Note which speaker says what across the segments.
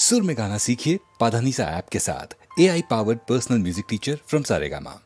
Speaker 1: सुर में गाना सीखिए पाधानीसा ऐप के साथ। AI powered personal music teacher from Saregama.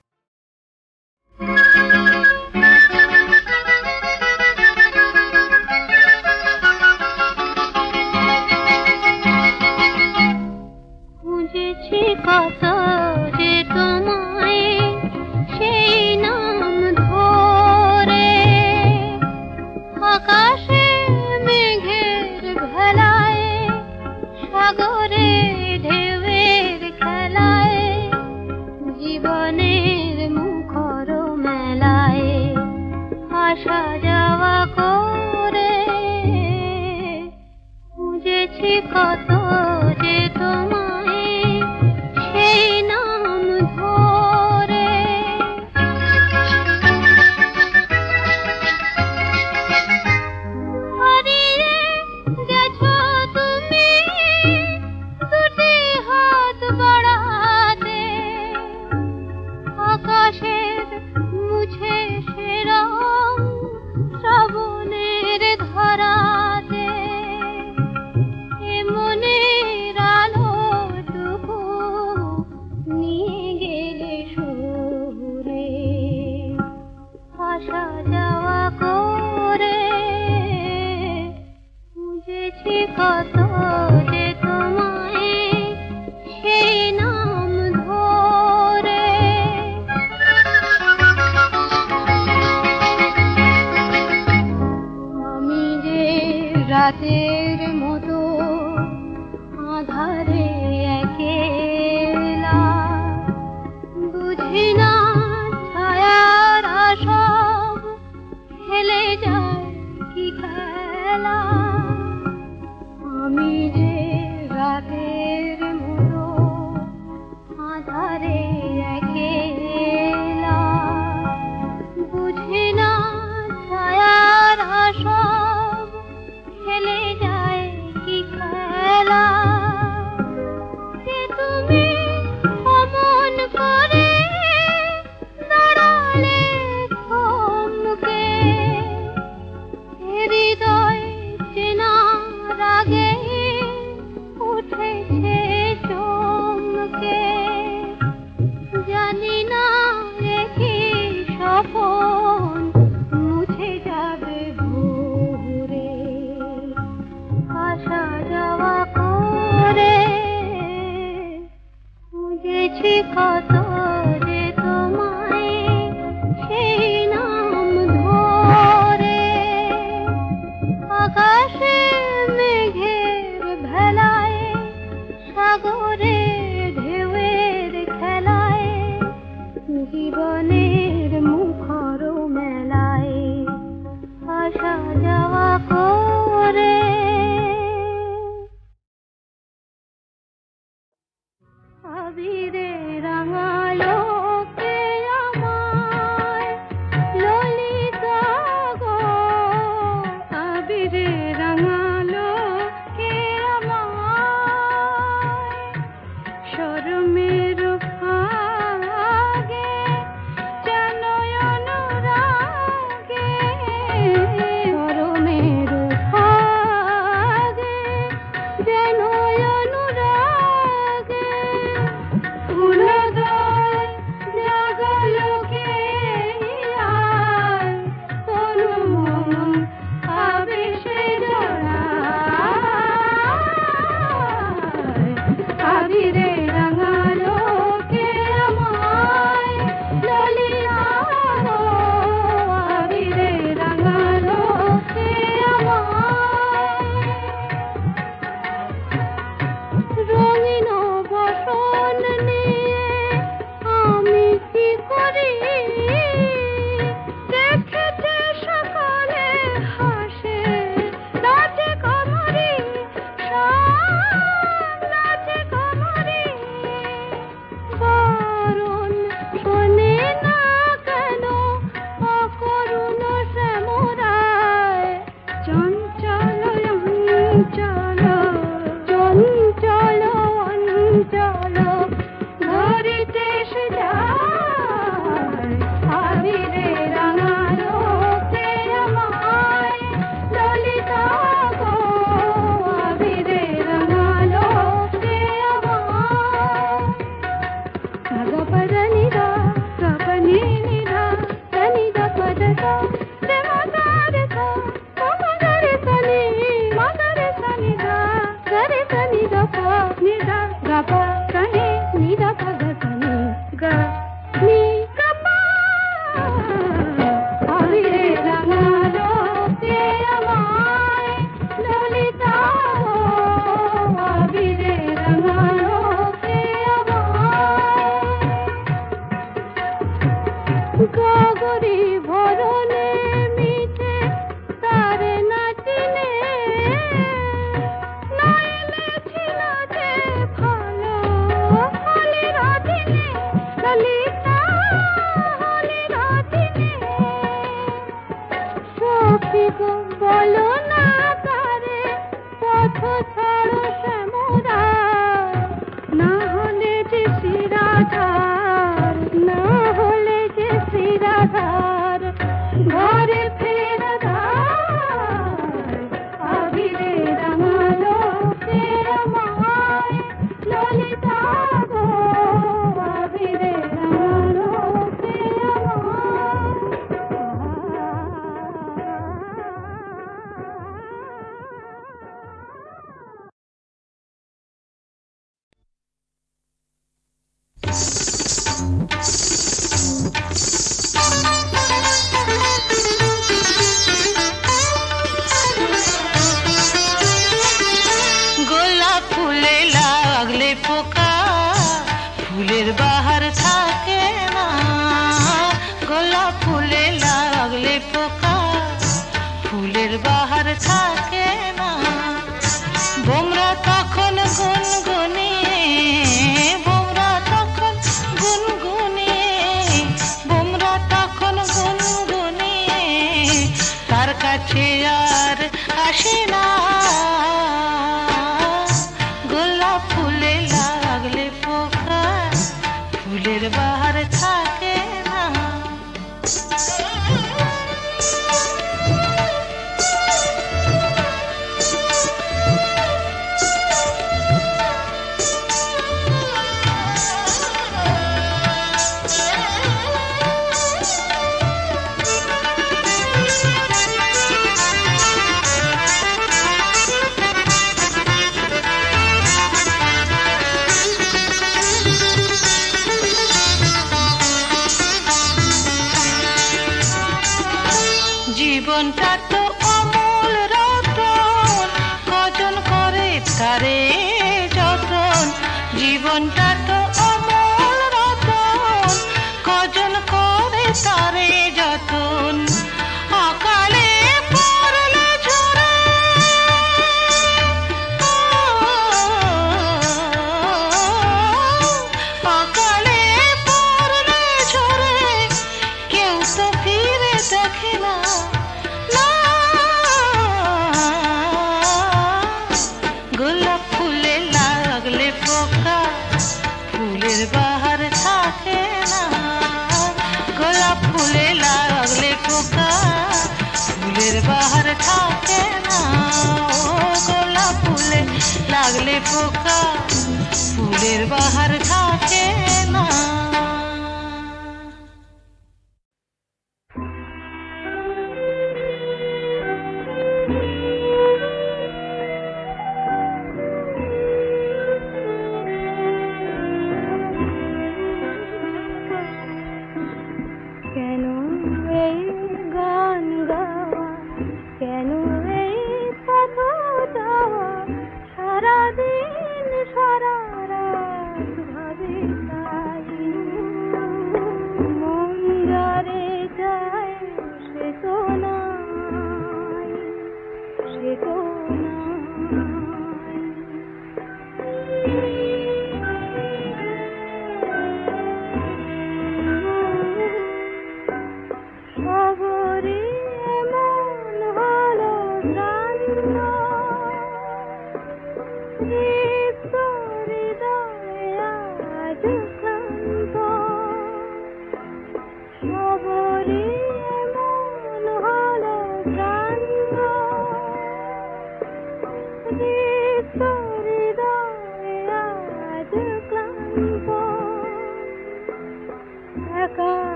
Speaker 2: Victory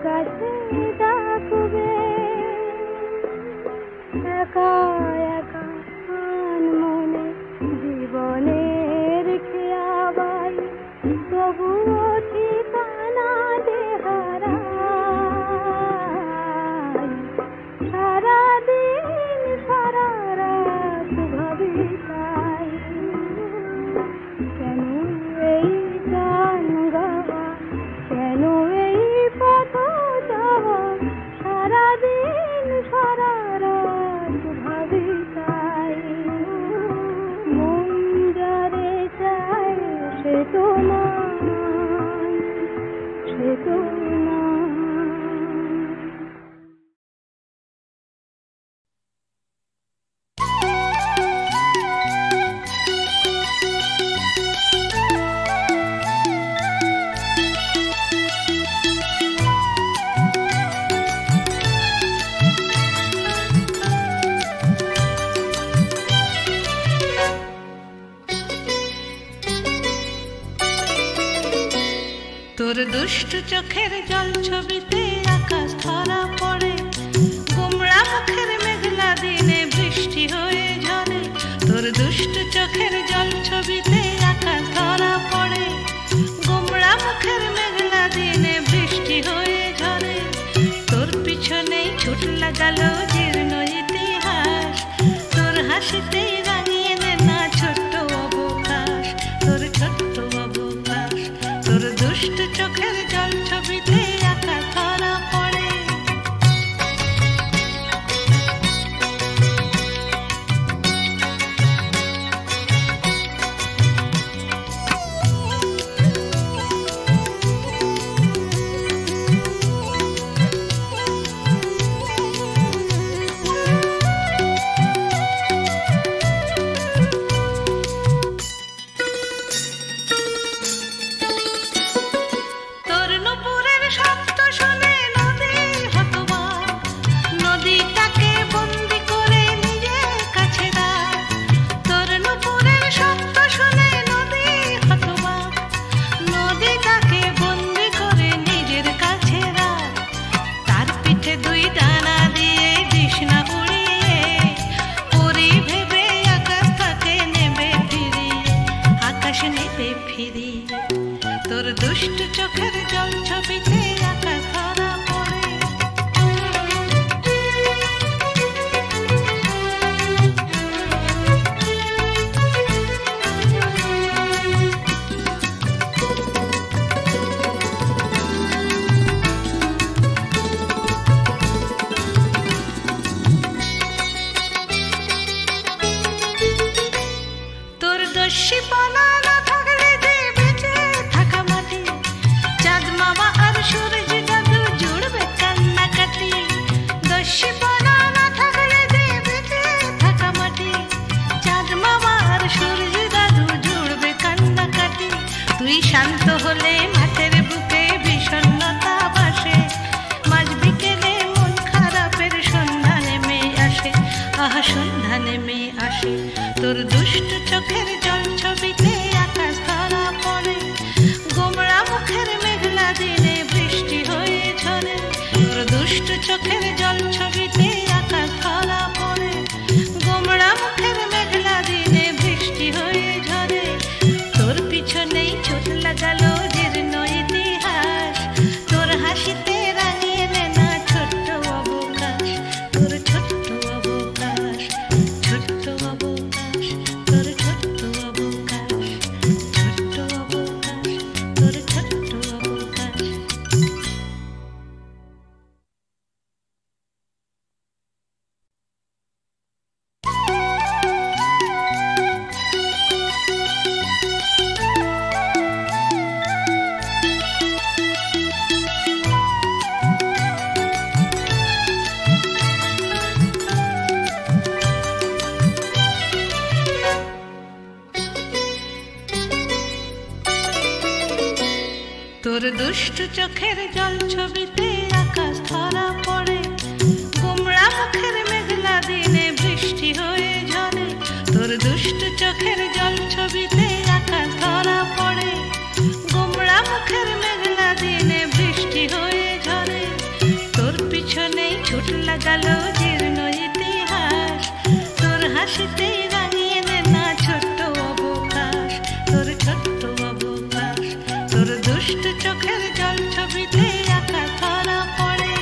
Speaker 2: আকাশে ডাকবে একা একা মনে জীবনের খেয়াবাই তবুও ঠিকানা দেহারাই সারাদিন সারা রাত ভাবি তাই কেন এই গান গাওয়া কেন এই পথ যাওয়া সারাদিন সারা রাত ভাবি তাই মন যারে চায় সে তো নয় সে তো নয়।
Speaker 3: তোর দুষ্ট চোখের জল ছবিতে আকাশ ধরা পড়ে গোমড়া মুখের মেঘলা দিনে বৃষ্টি হয়ে ঝরে তোর দুষ্ট চোখের জল ছবিতে আকাশ ধরা পড়ে গোমড়া মুখের মেঘলা দিনে বৃষ্টি হয়ে ঝরে তোর পিছনেই ছুট লাগালো জীর্ণ ইতিহাস তোর হাসিতে রাঙিয়ে নে না ছোট্ট অবকাশ তোর ছোট্ট অবকাশ তোর দুষ্ট চোখের জল ছবিতে আকাশ ধরা পড়ে তোর দুষ্ট চোখের জল ছবিতে আকাশ ধরা পড়ে তোর দোষী বলা না থাকলে যে বেঁচে থাকা মাটি চাঁদ মামা আর সূরজ দাদু জুড়বে কান্নাকাটি দোষী বলা না থাকলে যে বেঁচে থাকা মাটি চাঁদ মামা আর সূরজ দাদু জুড়বে কান্নাকাটি তুই শান্ত হলে মাঠের বুকে বিষণ্ণতা বাসে মাঝ বিকেলে মন খারাপের সন্ধ্যা নেমে আসে আহা সন্ধ্যা নেমে আসে তোর দুষ্ট চোখের জল ছবিতে আকাশ ধরা পড়ে গোমড়া মুখের মেঘলা দিনে বৃষ্টি হয়ে ঝরে তোর দুষ্ট চোখের জল ছবিতে আকাশ ধরা পড়ে গোমড়া মুখের মেঘলা দিনে বৃষ্টি হয়ে ঝরে তোর পিছনেই চোট লাগালো জীর্ণ ইতিহাস তোর হাসিতে রাঙিয়ে নে না ছোট্ট অবকাশ তোর ছোট্ট অবকাশ ছোট্ট অবকাশ তোর ছোট্ট অবকাশ ছোট্ট অবকাশ তোর ছোট্ট অবকাশ তোর দুষ্ট চোখের জল ছবিতে আকাশ ধরা পড়ে গোমড়া মুখের মেঘলা দিনে বৃষ্টি হয়ে ঝরে তোর দুষ্ট চোখের জল ছবিতে আকাশ ধরা পড়ে গোমড়া মুখের মেঘলা দিনে বৃষ্টি হয়ে ঝরে গেল জীর্ণ ইতিহাস, তোর হাসিতে রাঙিয়ে নে না ছোট্ট অবকাশ, তোর ছোট্ট অবকাশ, তোর দুষ্ট চোখের জল ছবিতে আঁকা ধরা পড়ে।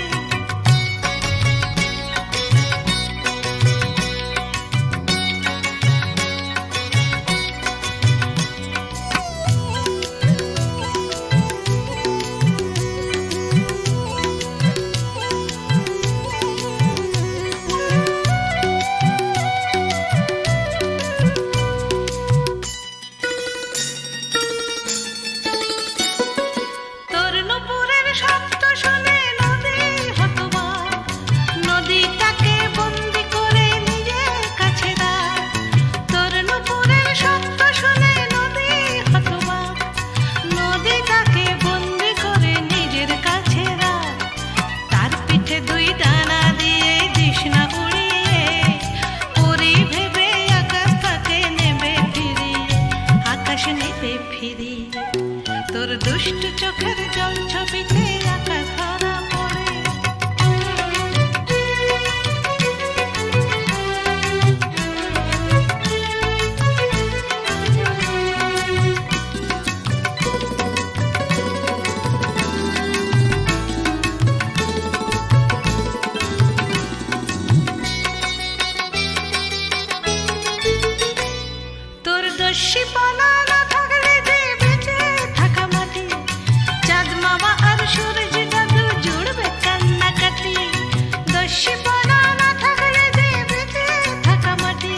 Speaker 3: তোর দুষ্ট চোখের জল ছবিতে আঁকা ধরা পড়ে। তোর দোষী বলা না থাকলে যে বেঁচে থাকা মাটি, চাঁদ মামা আর সূরজ দাদু জুড়বে কান্নাকাটি। দোষী বলা না থাকলে যে বেঁচে থাকা মাটি,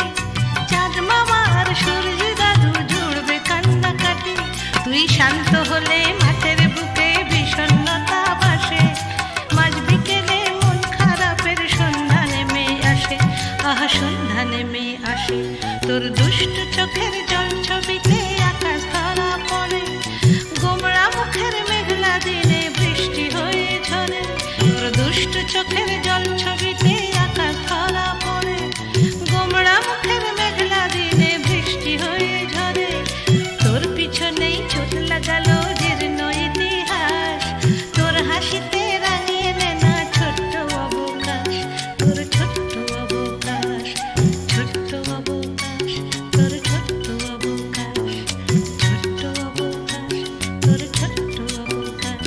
Speaker 3: চাঁদ মামা আর সূরজ দাদু জুড়বে কান্নাকাটি। তুই শান্ত হলে মাঠের বুকে বিষণ্ণতা বাসে, মাঝ বিকেলে মন খারাপের সন্ধ্যা নেমে আসে, আহা সন্ধ্যা নেমে আসে। তোর দুষ্ট চোখের জল ছবিতে আকাশ ধরা পড়ে, গোমড়া মুখের মেঘলা দিনে বৃষ্টি হয়ে ঝরে। তোর দুষ্ট চোখের জল ছবিতে আকাশ ধরা পড়ে, গোমড়া মুখের মেঘলা দিনে বৃষ্টি হয়ে ঝরে। তোর পিছনেই চোট লাগালো জীর্ণ ইতিহাস, তোর হাসিতে রাঙিয়ে নে না ছোট্ট অবকাশ, তোর ছোট্ট অবকাশ, ছোট্ট অবকাশ, তোর ছোট্ট অবকাশ, ছোট্ট অবকাশ, তোর ছোট্ট অবকাশ।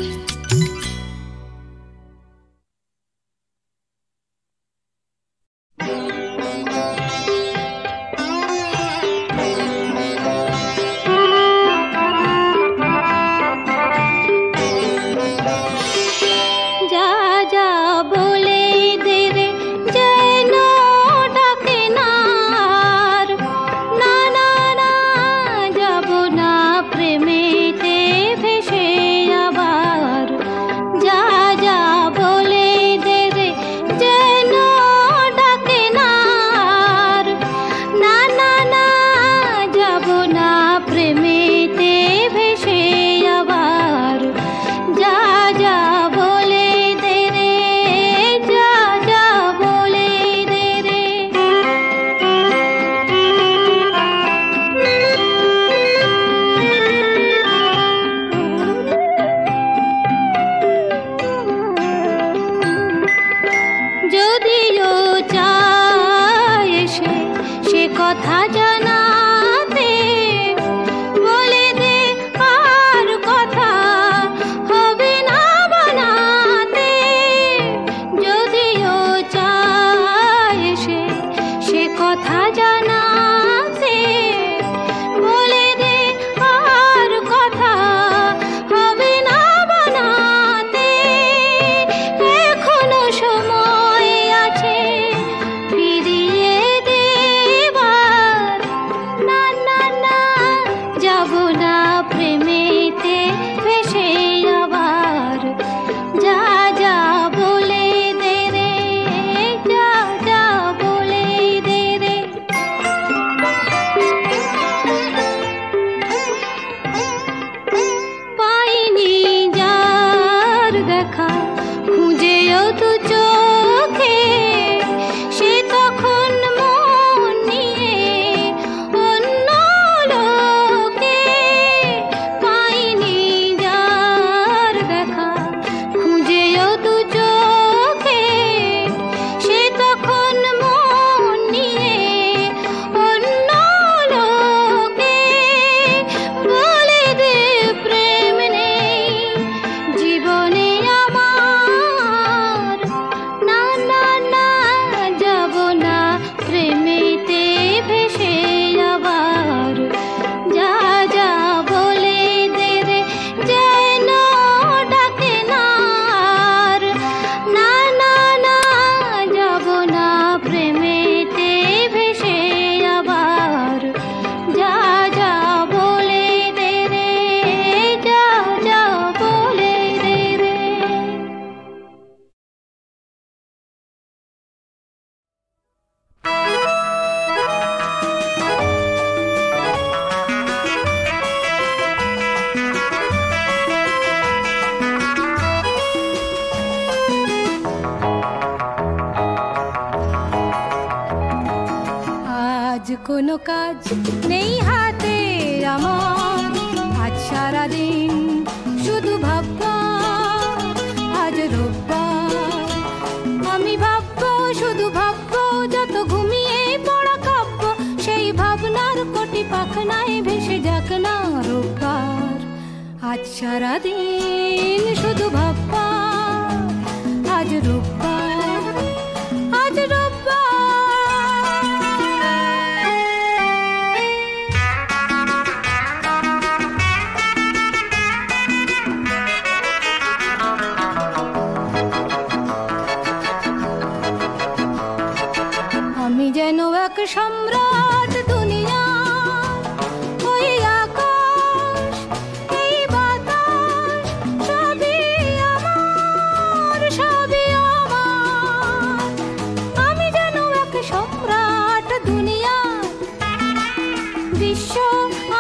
Speaker 2: কোনো কাজ নেই হাতে আমার, আজ সারাদিন শুধু ভাববা, আজ রোববার। আমি ভাববো, শুধু ভাববো, যত ঘুমিয়ে পড়া কাব্য, সেই ভাবনার কোটি পাখনায় ভেসে যাক না রোববার। আজ সারাদিন শুধু ভাববা, আজ রোববার, আজ রোববার। আমি যেন এক সম্রাট দুনিয়া, ওই আকাশ এই বাতাস সবই আমার, সবই আমার। আমি যেন এক সম্রাট দুনিয়া, বিশ্ব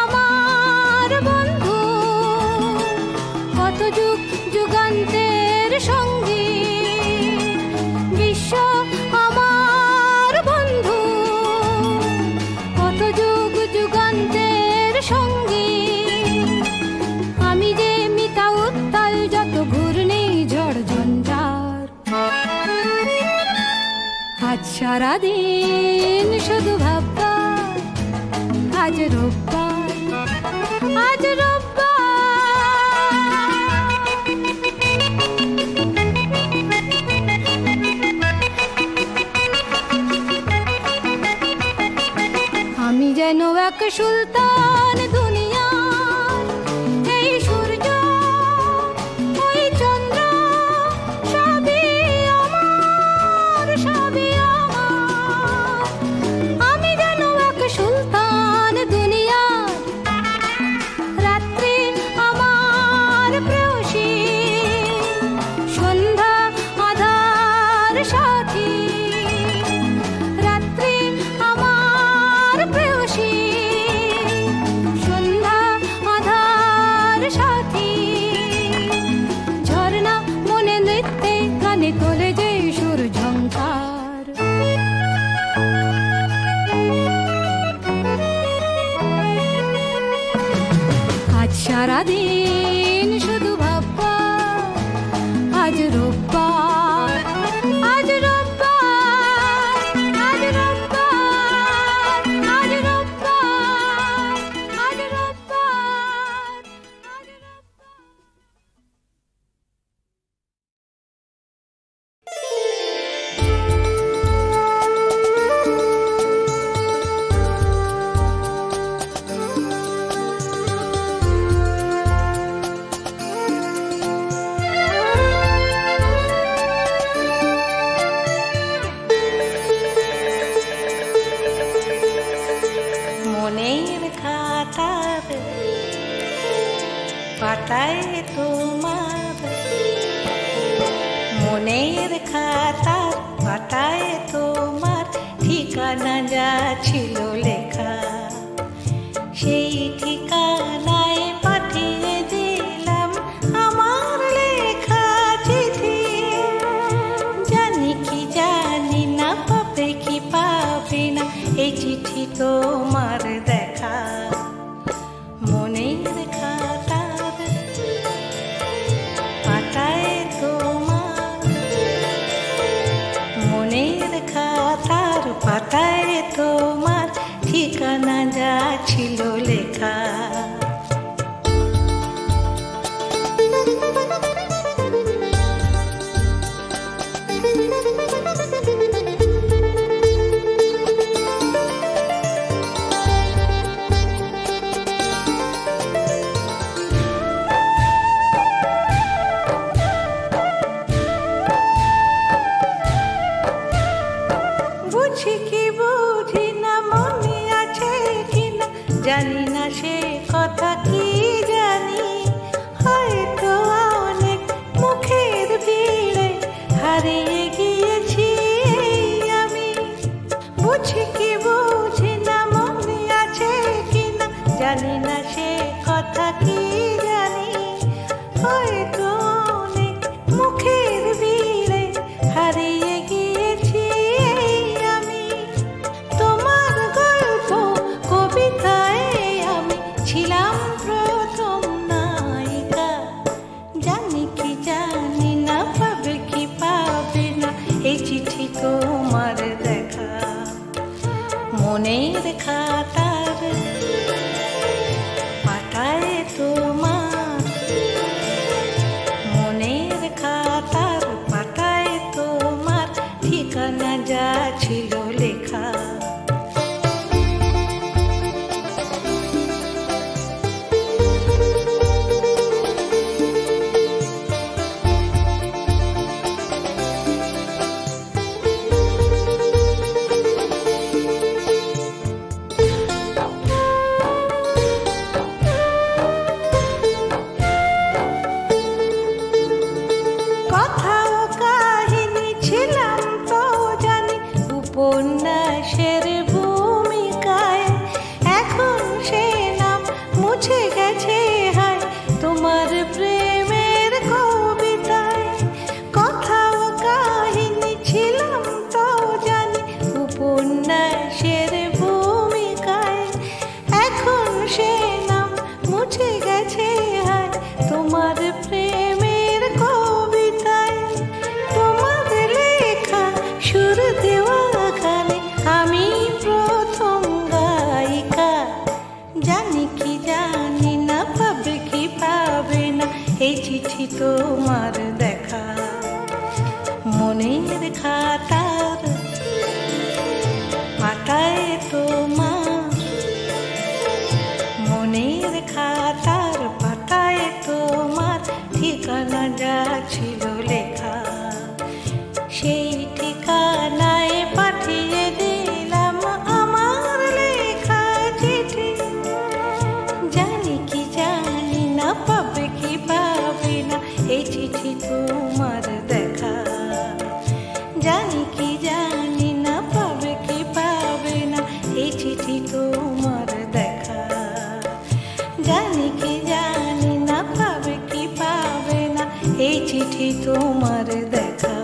Speaker 2: আমার বন্ধু, কত যুগ যুগান্তের সঙ্গী। বিশ্ব আমার বন্ধু, কত যুগ যুগান্তের সঙ্গী। আমি যে মিতা উত্তাল যত ঘূর্ণি ঝড় ঝঞ্ঝার, আজ সারাদিন শুধু ভাববা, আজ রোববার, আজ রোববার। আমি যেন এক সুলতান দুনিয়ার, এই সূর্য ওই চন্দ্র সবই আমার, সবই আমার। আমি যেন এক সুলতান দুনিয়ার, রাত্রি আমার প্রেয়সী, সন্ধ্যা আধার সাথী। রাত্রি আমার প্রেয়সী, সন্ধ্যা আধার সাথী। ঝর্ণা মনে নৃত্যে গানে তোলে যে সুর ঝংকার। আজ সারাদিন শুধু ভাববা, আজ রোববার, আজ রোববার, আজ রোববার, আজ রোববার, আজ রোববার, আজ রোববার।
Speaker 3: মনের খাতার পাতায় তোমার, মনের খাতার পাতায় তোমার ঠিকানা যা ছিল লেখা, সেই ঠিকানায় পাঠিয়ে দিলাম আমার লেখা চিঠি। জানি কি জানি না, পাবে কি পাবে না এই চিঠি তোমার দেখা। মনের খাতার পাতায় তোমার, মনের খাতার পাতায় তোমার তোমার দেখা মনের খাতার পাতায় তোমার মনের খাতার পাতায় তোমার ঠিকানা যা ছিল লেখা সেই ঠিকানায় পাঠিয়ে দিলাম আমার লেখা চিঠি জানি কি জানি না পাবে কি পাবে না এই চিঠি তোমার দেখা জানি কি জানি না পাবে কি পাবে না এই চিঠি তোমার দেখা জানি কি জানি না পাবে কি পাবে না এই চিঠি তোমার দেখা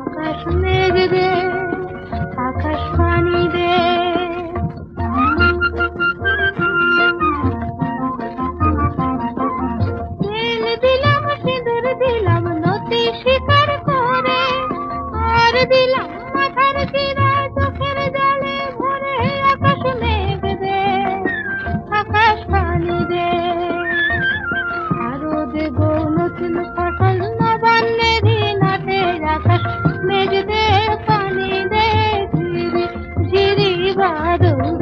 Speaker 2: আকাশ মেঘ রে আকাশ পানি বাদল